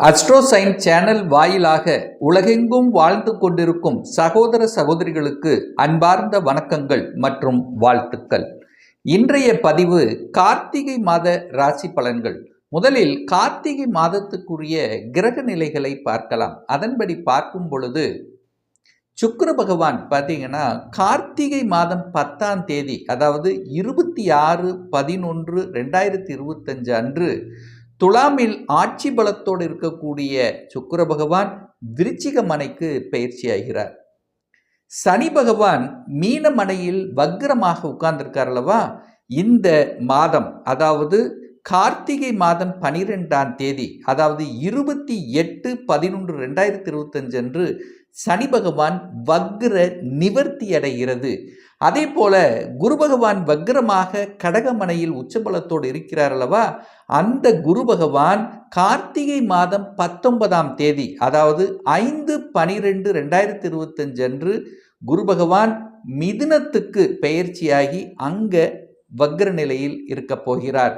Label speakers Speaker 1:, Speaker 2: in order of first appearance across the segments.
Speaker 1: அஸ்ட்ரோசைன் channel வாயிலாக உலகெங்கும் வாழ்ந்து கொண்டிருக்கும் சகோதர சகோதரிகளுக்கு அன்பார்ந்த வணக்கங்கள் மற்றும் வாழ்த்துக்கள். இன்றைய பதிவு கார்த்திகை மாத ராசி பலன்கள். முதலில் கார்த்திகை மாதத்துக்குரிய கிரக நிலைகளை பார்க்கலாம். அதன்படி பார்க்கும் பொழுது சுக்கிர பகவான் பார்த்தீங்கன்னா கார்த்திகை மாதம் 10ஆம் தேதி, அதாவது 26/11/2025 அன்று துலாமில் ஆட்சி பலத்தோடு இருக்கக்கூடிய சுக்கிர பகவான் விருச்சிக மனைக்கு பயிற்சியாகிறார். சனி பகவான் மீன மனையில் வக்ரமாக உட்கார்ந்திருக்கார் அல்லவா. இந்த மாதம், அதாவது கார்த்திகை மாதம் 12ஆம் தேதி, அதாவது 28/11/2025 அன்று சனி பகவான் வக்ர நிவர்த்தி அடைகிறது. அதே போல குரு பகவான் வக்ரமாக கடகமனையில் உச்சபலத்தோடு இருக்கிறார் அல்லவா. அந்த குரு பகவான் கார்த்திகை மாதம் 19ஆம் தேதி, அதாவது 5/12/2025 அன்று குரு பகவான் மிதுனத்துக்கு பெயர்ச்சியாகி அங்க வக்ர நிலையில் இருக்க போகிறார்.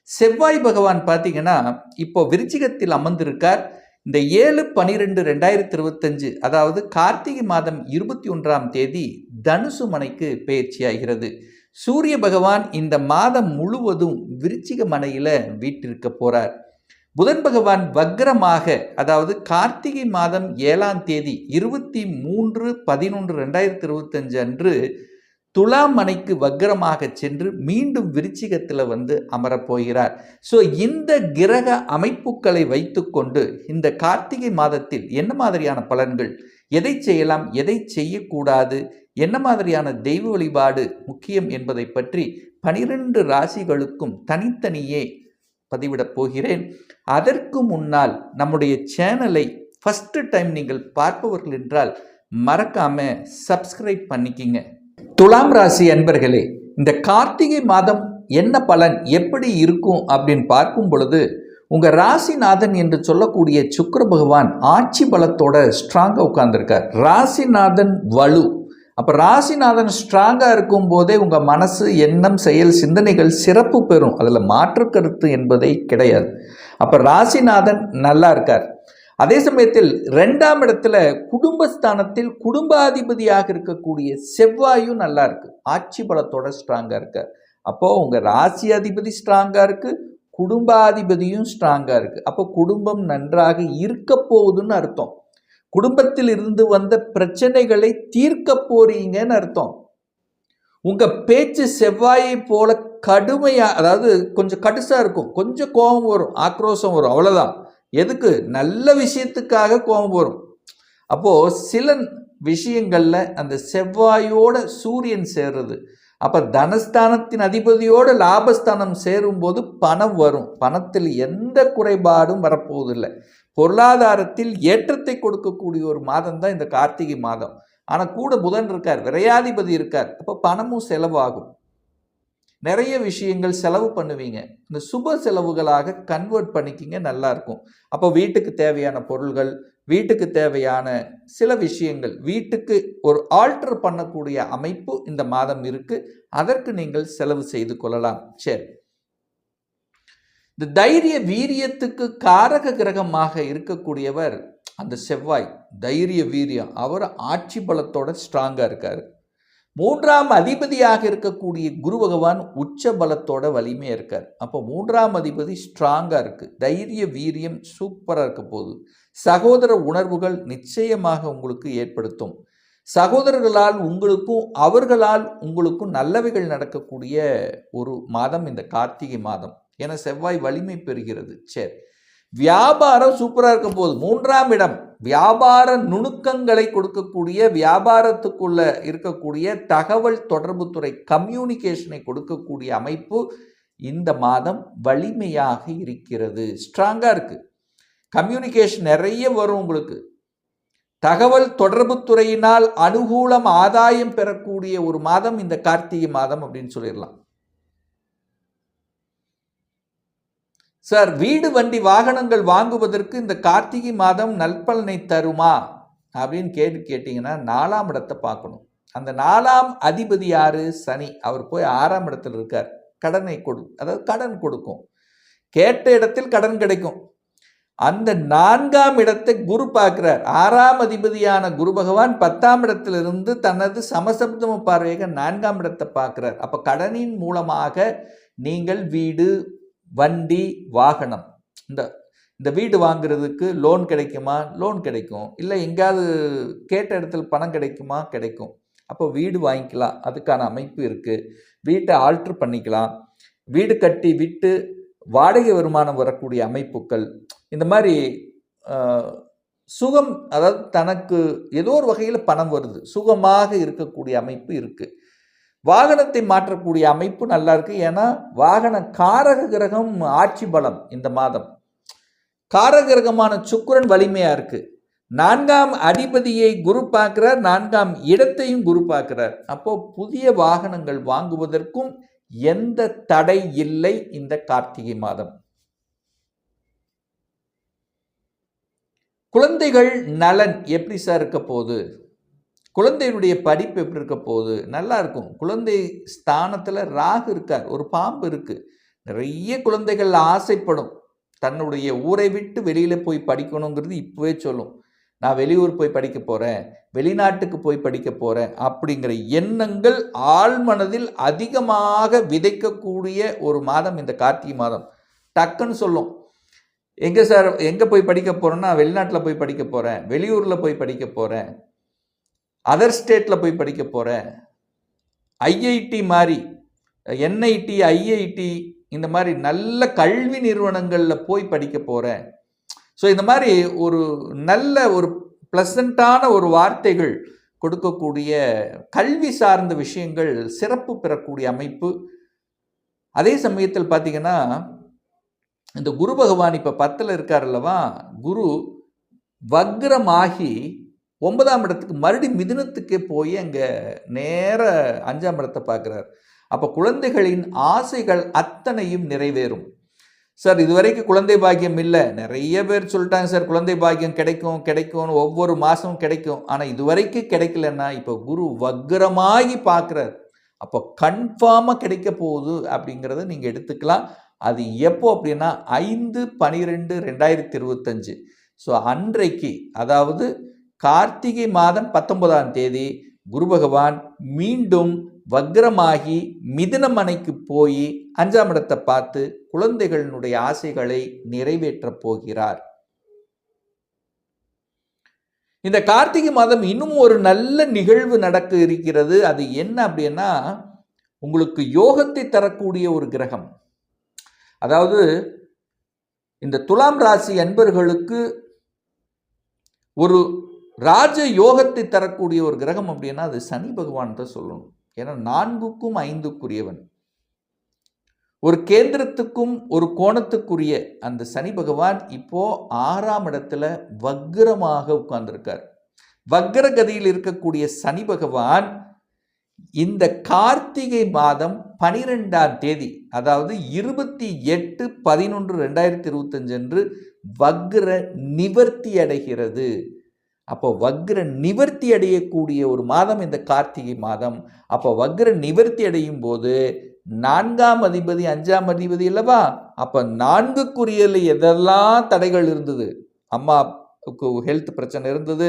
Speaker 1: செவ்வாய் பகவான் பார்த்தீங்கன்னா இப்போ விருச்சிகத்தில் அமர்ந்திருக்கார். இந்த 7/12/2025, அதாவது கார்த்திகை மாதம் 21ஆம் தேதி தனுசு மனைக்கு பயிற்சியாகிறது. சூரிய பகவான் இந்த மாதம் முழுவதும் விருச்சிக மனையில் வீட்டிருக்க போறார். புதன் பகவான் வக்ரமாக, அதாவது கார்த்திகை மாதம் 7ஆம் தேதி 23/11/2025 அன்று துலாம் மனைக்கு வக்ரமாக சென்று மீண்டும் விருச்சிகத்தில் அமரப்போகிறார். ஸோ இந்த கிரக அமைப்புகளை வைத்துக்கொண்டு இந்த கார்த்திகை மாதத்தில் என்ன மாதிரியான பலன்கள், எதை செய்யலாம், எதை செய்யக்கூடாது, என்ன மாதிரியான தெய்வ வழிபாடு முக்கியம் என்பதை பற்றி 12 ராசிகளுக்கும் தனித்தனியே பதிவிடப் போகிறேன். அதற்கு முன்னால் நம்முடைய சேனலை ஃபர்ஸ்ட் டைம் நீங்கள் பார்ப்பவர்கள் என்றால் மறக்காம சப்ஸ்கிரைப் பண்ணிக்கிங்க. துலாம் ராசி அன்பர்களே, இந்த கார்த்திகை மாதம் என்ன பலன் எப்படி இருக்கும் அப்படின்னு பார்க்கும் பொழுது, உங்கள் ராசிநாதன் என்று சொல்லக்கூடிய சுக்கிர பகவான் ஆட்சி பலத்தோட ஸ்ட்ராங்காக உட்கார்ந்துருக்கார். ராசிநாதன் வலு. அப்போ ராசிநாதன் ஸ்ட்ராங்காக இருக்கும் போதே உங்கள் மனசு, எண்ணம், செயல், சிந்தனைகள் சிறப்பு பெறும். அதில் மாற்று கருத்து என்பதே கிடையாது. அப்போ ராசிநாதன் நல்லா இருக்கார். அதே சமயத்தில் 2ஆம் இடத்துல குடும்பஸ்தானத்தில் குடும்பாதிபதியாக இருக்கக்கூடிய செவ்வாயும் நல்லா இருக்கு, ஆட்சி பலத்தோட ஸ்ட்ராங்காக இருக்கார். அப்போ உங்கள் ராசி அதிபதி ஸ்ட்ராங்காக இருக்கு, குடும்பாதிபதியும் ஸ்ட்ராங்காக இருக்கு. அப்போ குடும்பம் நன்றாக இருக்க போகுதுன்னு அர்த்தம். குடும்பத்தில் இருந்து வந்த பிரச்சனைகளை தீர்க்க போறீங்கன்னு அர்த்தம். உங்க பேச்சு செவ்வாயை போல கடுமையா, அதாவது கொஞ்சம் கடுசா இருக்கும், கொஞ்சம் கோபம் வரும், ஆக்ரோஷம் வரும், அவ்வளவுதான். எதுக்கு? நல்ல விஷயத்துக்காக கோபம் வரும். அப்போ சில விஷயங்கள்ல அந்த செவ்வாயோட சூரியன் சேர்றது, அப்ப தனஸ்தானத்தின் அதிபதியோட லாபஸ்தானம் சேரும் போது பணம் வரும். பணத்தில் எந்த குறைபாடும் வரப்போவதில்லை. பொருளாதாரத்தில் ஏற்றத்தை கொடுக்கக்கூடிய ஒரு மாதம் தான் இந்த கார்த்திகை மாதம். ஆனால் கூட புதன் இருக்கார், விரையாதிபதி இருக்கார். அப்போ பணமும் செலவாகும். நிறைய விஷயங்கள் செலவு பண்ணுவீங்க. இந்த சுப செலவுகளாக கன்வெர்ட் பண்ணிக்கிங்க, நல்லா இருக்கும். அப்போ வீட்டுக்கு தேவையான பொருள்கள், வீட்டுக்கு தேவையான சில விஷயங்கள், வீட்டுக்கு ஒரு ஆல்டர் பண்ணக்கூடிய அமைப்பு இந்த மாதம் இருக்கு. அதற்கு நீங்கள் செலவு செய்து கொள்ளலாம். சரி, இந்த தைரிய வீரியத்துக்கு காரக கிரகமாக இருக்கக்கூடியவர் அந்த செவ்வாய், தைரிய வீரியம், அவர் ஆட்சி பலத்தோட ஸ்ட்ராங்கா இருக்காரு. 3ஆம் அதிபதியாக இருக்கக்கூடிய குரு பகவான் உச்ச பலத்தோட வலிமையா இருக்கார். அப்போ 3ஆம் அதிபதி ஸ்ட்ராங்கா இருக்கு, தைரிய வீரியம் சூப்பரா இருக்க போகுது. சகோதர உணர்வுகள் நிச்சயமாக உங்களுக்கு ஏற்படுத்தும். சகோதரர்களால் உங்களுக்கும் அவர்களால் உங்களுக்கும் நல்லவைகள் நடக்கக்கூடிய ஒரு மாதம் இந்த கார்த்திகை மாதம். என செவ்வாய் வலிமை பெறுகிறது. சரி, வியாபாரம் சூப்பரா இருக்க போகுது. 3ஆம் இடம் வியாபார நுணுக்கங்களை கொடுக்கக்கூடிய, வியாபாரத்துக்குள்ள இருக்கக்கூடிய தகவல் தொடர்பு துறை, கம்யூனிகேஷனை கொடுக்கக்கூடிய அமைப்பு இந்த மாதம் வலிமையாக இருக்கிறது, ஸ்ட்ராங்கா இருக்கு. கம்யூனிகேஷன் நிறைய வரும் உங்களுக்கு. தகவல் தொடர்பு துறையினால் அனுகூலம், ஆதாயம் பெறக்கூடிய ஒரு மாதம் இந்த கார்த்திகை மாதம் அப்படின்னு சொல்லிடலாம். சார், வீடு வண்டி வாகனங்கள் வாங்குவதற்கு இந்த கார்த்திகை மாதம் நல்பலனை தருமா அப்படின்னு கேட்டீங்கன்னா 4ஆம் இடத்தை பார்க்கணும். அந்த 4ஆம் அதிபதி யாரு? சனி. அவர் போய் 6ஆம் இடத்துல இருக்கார். கடனை அதாவது கடன் கொடுக்கும். கேட்ட இடத்தில் கடன் கிடைக்கும். அந்த 4ஆம் இடத்தை குரு பார்க்கிறார். 6ஆம் அதிபதியான குரு பகவான் 10ஆம் இடத்திலிருந்து தனது சமசப்தம பார்வையாக 4ஆம் இடத்தை பார்க்கிறார். அப்போ கடனின் மூலமாக நீங்கள் வீடு, வண்டி, வாகனம், இந்த வீடு வாங்குறதுக்கு லோன் கிடைக்குமா? லோன் கிடைக்கும். இல்லை எங்கேயாவது கேட்ட இடத்துல பணம் கிடைக்குமா? கிடைக்கும். அப்போ வீடு வாங்கிக்கலாம், அதுக்கான அமைப்பு இருக்குது. வீட்டை ஆல்ட்ரு பண்ணிக்கலாம். வீடு கட்டி விட்டு வாடகை வருமானம் வரக்கூடிய அமைப்புகள், இந்த மாதிரி சுகம், அதாவது தனக்கு ஏதோ ஒரு வகையில் பணம் வருது, சுகமாக இருக்கக்கூடிய அமைப்பு இருக்குது. வாகனத்தை மாற்றக்கூடிய அமைப்பு நல்லா இருக்குது. ஏன்னா வாகன காரக கிரகம் ஆட்சி பலம் இந்த மாதம். காரக கிரகமான சுக்கிரன் வலிமையாக இருக்குது. 4ஆம் அதிபதியை குரு பார்க்கிறார், 4ஆம் இடத்தையும் குரு பார்க்கிறார். அப்போ புதிய வாகனங்கள் வாங்குவதற்கும் எந்த தடை இல்லை இந்த கார்த்திகை மாதம். குழந்தைகள் நலன் எப்படி சார் இருக்க போகுது? குழந்தைகளுடைய படிப்பு எப்படி இருக்க போகுது? நல்லா இருக்கும். குழந்தை ஸ்தானத்தில் ராகு இருக்கார், ஒரு பாம்பு இருக்கு. நிறைய குழந்தைகள் ஆசைப்படும் தன்னுடைய ஊரை விட்டு வெளியில் போய் படிக்கணுங்கிறது இப்போவே சொல்லும். நான் வெளியூர் போய் படிக்க போகிறேன், வெளிநாட்டுக்கு போய் படிக்க போகிறேன் அப்படிங்கிற எண்ணங்கள் ஆழ்மனதில் அதிகமாக விதைக்கக்கூடிய ஒரு மாதம் இந்த கார்த்திகை மாதம். டக்குன்னு சொல்லும், எங்கே சார், எங்கே போய் படிக்க போகிறேன்னா வெளிநாட்டில் போய் படிக்க போகிறேன், வெளியூரில் போய் படிக்க போகிறேன், அதர் ஸ்டேட்டில் போய் படிக்க போகிறேன், ஐஐடி மாதிரி, என்ஐடி, ஐஐடி இந்த மாதிரி நல்ல கல்வி நிறுவனங்களில் போய் படிக்க போகிறேன். ஸோ இந்த மாதிரி ஒரு நல்ல ஒரு ப்ளசண்ட்டான ஒரு வார்த்தைகள் கொடுக்கக்கூடிய கல்வி சார்ந்த விஷயங்கள் சிறப்பு பெறக்கூடிய அமைப்பு. அதே சமயத்தில் பார்த்தீங்கன்னா இந்த குரு பகவான் இப்போ 10ல் இருக்கார் அல்லவா, குரு வக்ரமாகி 9ஆம் இடத்துக்கு மறுபடி மிதுனத்துக்கே போய் அங்கே நேர 5ஆம் இடத்தை பார்க்குறார். அப்போ குழந்தைகளின் ஆசைகள் அத்தனையும் நிறைவேறும். சார் இதுவரைக்கும் குழந்தை பாக்கியம் இல்லை, நிறைய பேர் சொல்லிட்டாங்க சார் குழந்தை பாக்கியம் கிடைக்கும் கிடைக்கும்னு, ஒவ்வொரு மாதமும் கிடைக்கும். ஆனால் இதுவரைக்கும் கிடைக்கலன்னா இப்போ குரு வக்ரமாகி பார்க்குறார். அப்போ கன்ஃபார்மாக கிடைக்க போகுது அப்படிங்கிறத நீங்கள் எடுத்துக்கலாம். அது எப்போ அப்படின்னா 5/12/2025. ஸோ அன்றைக்கு, அதாவது கார்த்திகை மாதம் 19ஆம் தேதி குரு பகவான் மீண்டும் வக்ரமாகி மிதுனமனைக்கு போய் 5ஆம் இடத்தை பார்த்து குழந்தைகளினுடைய ஆசைகளை நிறைவேற்றப் போகிறார். இந்த கார்த்திகை மாதம் இன்னும் ஒரு நல்ல நிகழ்வு நடக்க இருக்கிறது. அது என்ன அப்படின்னா, உங்களுக்கு யோகத்தை தரக்கூடிய ஒரு கிரகம். அதாவது இந்த துலாம் ராசி அன்பர்களுக்கு ஒரு ராஜ யோகத்தை தரக்கூடிய ஒரு கிரகம் அப்படின்னா அது சனி பகவான் தான் சொல்லணும். ஏன்னா 4க்கும் 5க்குரியவன், ஒரு கேந்திரத்துக்கும் ஒரு கோணத்துக்குரிய அந்த சனி பகவான் இப்போ 6ஆம் இடத்துல வக்ரமாக உட்கார்ந்திருக்கார். வக்ரகதியில் இருக்கக்கூடிய சனி பகவான் இந்த கார்த்திகை மாதம் 12ஆம் தேதி, அதாவது 28/11/2025 அன்று வக்ர நிவர்த்தி அடைகிறது. அப்போ வக்ர நிவர்த்தி அடையக்கூடிய ஒரு மாதம் இந்த கார்த்திகை மாதம். அப்போ வக்ர நிவர்த்தி அடையும் போது 4ஆம் அதிபதி 5ஆம் அதிபதி இல்லவா, அப்போ 4க்குரியல எதெல்லாம் தடைகள் இருந்தது, அம்மாவுக்கு ஹெல்த் பிரச்சனை இருந்தது,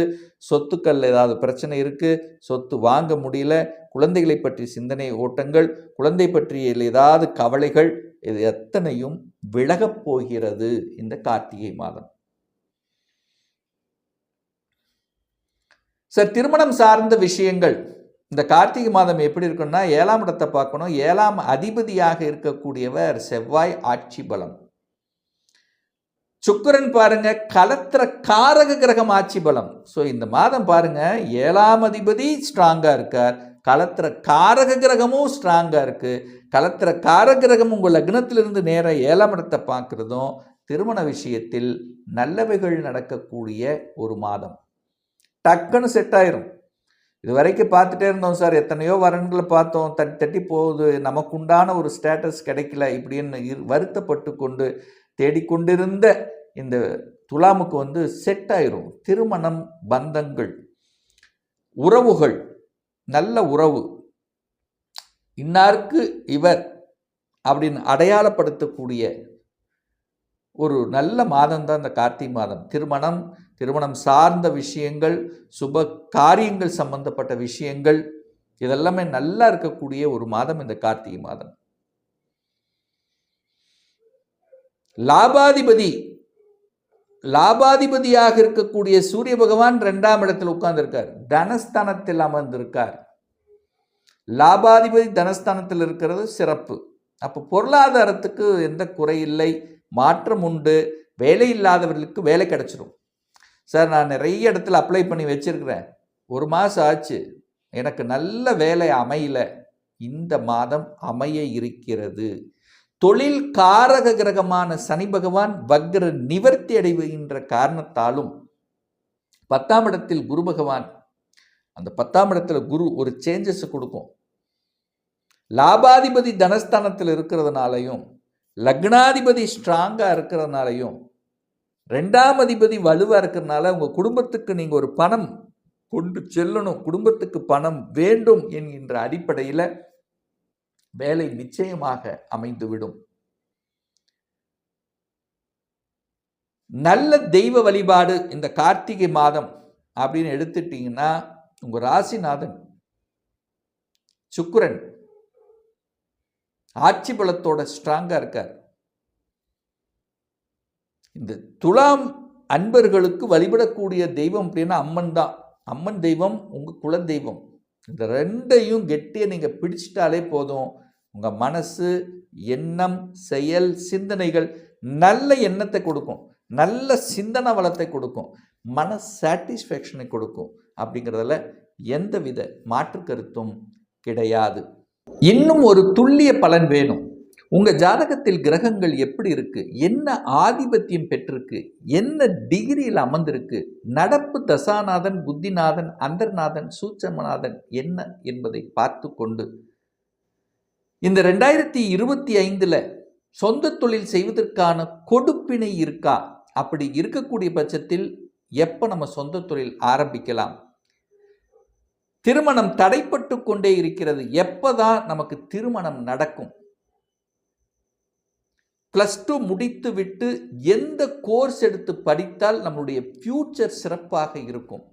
Speaker 1: சொத்துக்கள் ஏதாவது பிரச்சனை இருக்குது, சொத்து வாங்க முடியல, குழந்தைகளை பற்றி சிந்தனை ஓட்டங்கள், குழந்தை பற்றிய ஏதாவது கவலைகள், இது எத்தனையும் விலகப் போகிறது இந்த கார்த்திகை மாதம். சார் திருமணம் சார்ந்த விஷயங்கள் இந்த கார்த்திகை மாதம் எப்படி இருக்குன்னா, 7ஆம் இடத்தை பார்க்கணும். 7ஆம் அதிபதியாக இருக்கக்கூடியவர் செவ்வாய், ஆட்சி பலம். சுக்கிரன் பாருங்க கலத்திர காரக கிரகம், ஆட்சி பலம். ஸோ இந்த மாதம் பாருங்க 7ஆம் அதிபதி ஸ்ட்ராங்கா இருக்கார், கலத்திர காரக கிரகமும் ஸ்ட்ராங்கா இருக்கு. கலத்திர காரக கிரகம் உங்கள் லக்னத்திலிருந்து நேர 7ஆம் இடத்தை பார்க்கறதும் திருமண விஷயத்தில் நல்லவைகள் நடக்கக்கூடிய ஒரு மாதம். டக்குன்னு செட் ஆயிரும். இது வரைக்கும் பார்த்துட்டே இருந்தோம் சார், எத்தனையோ வரன்களை பார்த்தோம், தட்டி போகுது, நமக்கு உண்டான ஒரு ஸ்டேட்டஸ் கிடைக்கல இப்படின்னு வருத்தப்பட்டு கொண்டு தேடிக்கொண்டிருந்த இந்த துலாமுக்கு செட் ஆயிரும். திருமணம், பந்தங்கள், உறவுகள், நல்ல உறவு, இன்னாருக்கு இவர் அப்படின்னு அடையாளப்படுத்தக்கூடிய ஒரு நல்ல மாதம் தான் இந்த கார்த்திகை மாதம். திருமணம் சார்ந்த விஷயங்கள், சுப காரியங்கள் சம்பந்தப்பட்ட விஷயங்கள் இதெல்லாமே நல்லா இருக்கக்கூடிய ஒரு மாதம் இந்த கார்த்திகை மாதம். லாபாதிபதியாக இருக்கக்கூடிய சூரிய பகவான் 2ஆம் இடத்தில் உட்கார்ந்திருக்கார், தனஸ்தானத்தில் அமர்ந்திருக்கார். லாபாதிபதி தனஸ்தானத்தில் இருக்கிறது சிறப்பு. அப்போ பொருளாதாரத்துக்கு எந்த குறையில்லை, மாற்றம் உண்டு. வேலை இல்லாதவர்களுக்கு வேலை கிடைச்சிடும். சார், நான் நிறைய இடத்துல அப்ளை பண்ணி வச்சிருக்கிறேன், 1 மாதம் ஆச்சு, எனக்கு நல்ல வேலை அமையல. இந்த மாதம் அமைய இருக்கிறது. தொழில் காரக கிரகமான சனி பகவான் வக்ர நிவர்த்தி அடைகின்ற காரணத்தாலும் 10ஆம் இடத்தில் குரு பகவான், அந்த 10ஆம் இடத்துல குரு ஒரு சேஞ்சஸ் கொடுக்கும். லாபாதிபதி தனஸ்தானத்தில் இருக்கிறதுனாலையும், லக்னாதிபதி ஸ்ட்ராங்காக இருக்கிறதுனாலையும், 2ஆம் அதிபதி வலுவாக இருக்கிறதுனால உங்கள் குடும்பத்துக்கு நீங்கள் ஒரு பணம் கொண்டு செல்லணும், குடும்பத்துக்கு பணம் வேண்டும் என்கின்ற அடிப்படையில் வேலை நிச்சயமாக அமைந்துவிடும். நல்ல தெய்வ வழிபாடு இந்த கார்த்திகை மாதம் அப்படின்னு எடுத்துட்டீங்கன்னா, உங்க ராசிநாதன் சுக்கிரன் ஆட்சி பலத்தோட ஸ்ட்ராங்கா இருக்கார். இந்த துலாம் அன்பர்களுக்கு வழிபடக்கூடிய தெய்வம் அப்படின்னா அம்மன் தான். அம்மன் தெய்வம் உங்க குல தெய்வம். இந்த 2ஐயும் கெட்டிய நீங்க பிடிச்சிட்டாலே போதும். உங்க மனசு, எண்ணம், செயல், சிந்தனைகள் நல்ல எண்ணத்தை கொடுக்கும், நல்ல சிந்தனை வளத்தை கொடுக்கும், மன சாட்டிஸ்ஃபேக்ஷனை கொடுக்கும். அப்படிங்கிறதுல எந்தவித மாற்று கருத்தும் கிடையாது. இன்னும் ஒரு துல்லிய பலன் வேணும். உங்க ஜாதகத்தில் கிரகங்கள் எப்படி இருக்கு, என்ன ஆதிபத்தியம் பெற்றிருக்கு, என்ன டிகிரியில் அமர்ந்திருக்கு, நடப்பு தசாநாதன், புத்திநாதன், அந்தர்நாதன், சூட்சமநாதன் என்ன என்பதை பார்த்து கொண்டு இந்த 2025 சொந்த தொழில் செய்வதற்கான கொடுப்பினை இருக்கா, அப்படி இருக்கக்கூடிய பட்சத்தில் எப்ப நம்ம சொந்த தொழில் ஆரம்பிக்கலாம், திருமணம் தடைப்பட்டு கொண்டே இருக்கிறது, எப்பதான் நமக்கு திருமணம் நடக்கும், +2 முடித்து விட்டு எந்த கோர்ஸ் எடுத்து படித்தால் நம்மளுடைய ஃபியூச்சர் சிறப்பாக இருக்கும்,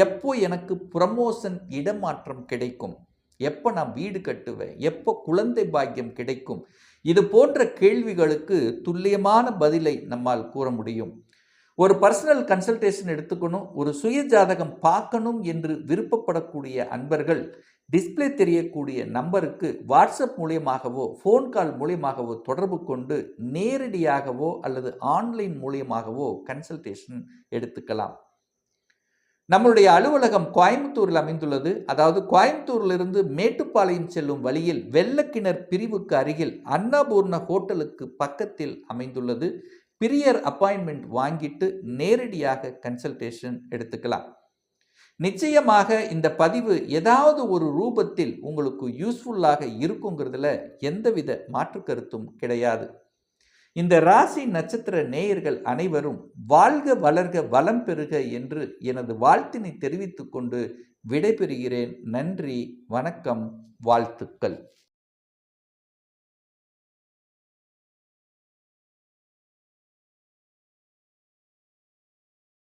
Speaker 1: எப்போ எனக்கு ப்ரமோஷன் இடமாற்றம் கிடைக்கும், எப்போ நான் வீடு கட்டுவேன், எப்போ குழந்தை பாக்கியம் கிடைக்கும், இது போன்ற கேள்விகளுக்கு துல்லியமான பதிலை நம்மால் கூற முடியும். ஒரு பர்சனல் கன்சல்டேஷன் எடுத்துக்கணும், ஒரு சுய ஜாதகம் பார்க்கணும் என்று விருப்பப்படக்கூடிய அன்பர்கள் டிஸ்பிளே தெரியக்கூடிய நம்பருக்கு வாட்ஸ்அப் மூலியமாகவோ ஃபோன் கால் மூலியமாகவோ தொடர்பு கொண்டு நேரடியாகவோ அல்லது ஆன்லைன் மூலியமாகவோ கன்சல்டேஷன் எடுத்துக்கலாம். நம்மளுடைய அலுவலகம் கோயம்புத்தூரில் அமைந்துள்ளது. அதாவது கோயம்புத்தூரிலிருந்து மேட்டுப்பாளையம் செல்லும் வழியில் வெள்ளக்கிணர் பிரிவுக்கு அருகில் அன்னபூர்ண ஹோட்டலுக்கு பக்கத்தில் அமைந்துள்ளது. பிரியர் அப்பாயின்மெண்ட் வாங்கிட்டு நேரடியாக கன்சல்டேஷன் எடுத்துக்கலாம். நிச்சயமாக இந்த பதிவு ஏதாவது ஒரு ரூபத்தில் உங்களுக்கு யூஸ்ஃபுல்லாக இருக்குங்கிறதுல எந்தவித மாற்று கருத்தும் கிடையாது. இந்த ராசி நட்சத்திர நேயர்கள் அனைவரும் வாழ்க வளர்க வளம் பெறுக என்று எனது வாழ்த்தினை தெரிவித்துக் கொண்டு விடைபெறுகிறேன். நன்றி, வணக்கம், வாழ்த்துக்கள்.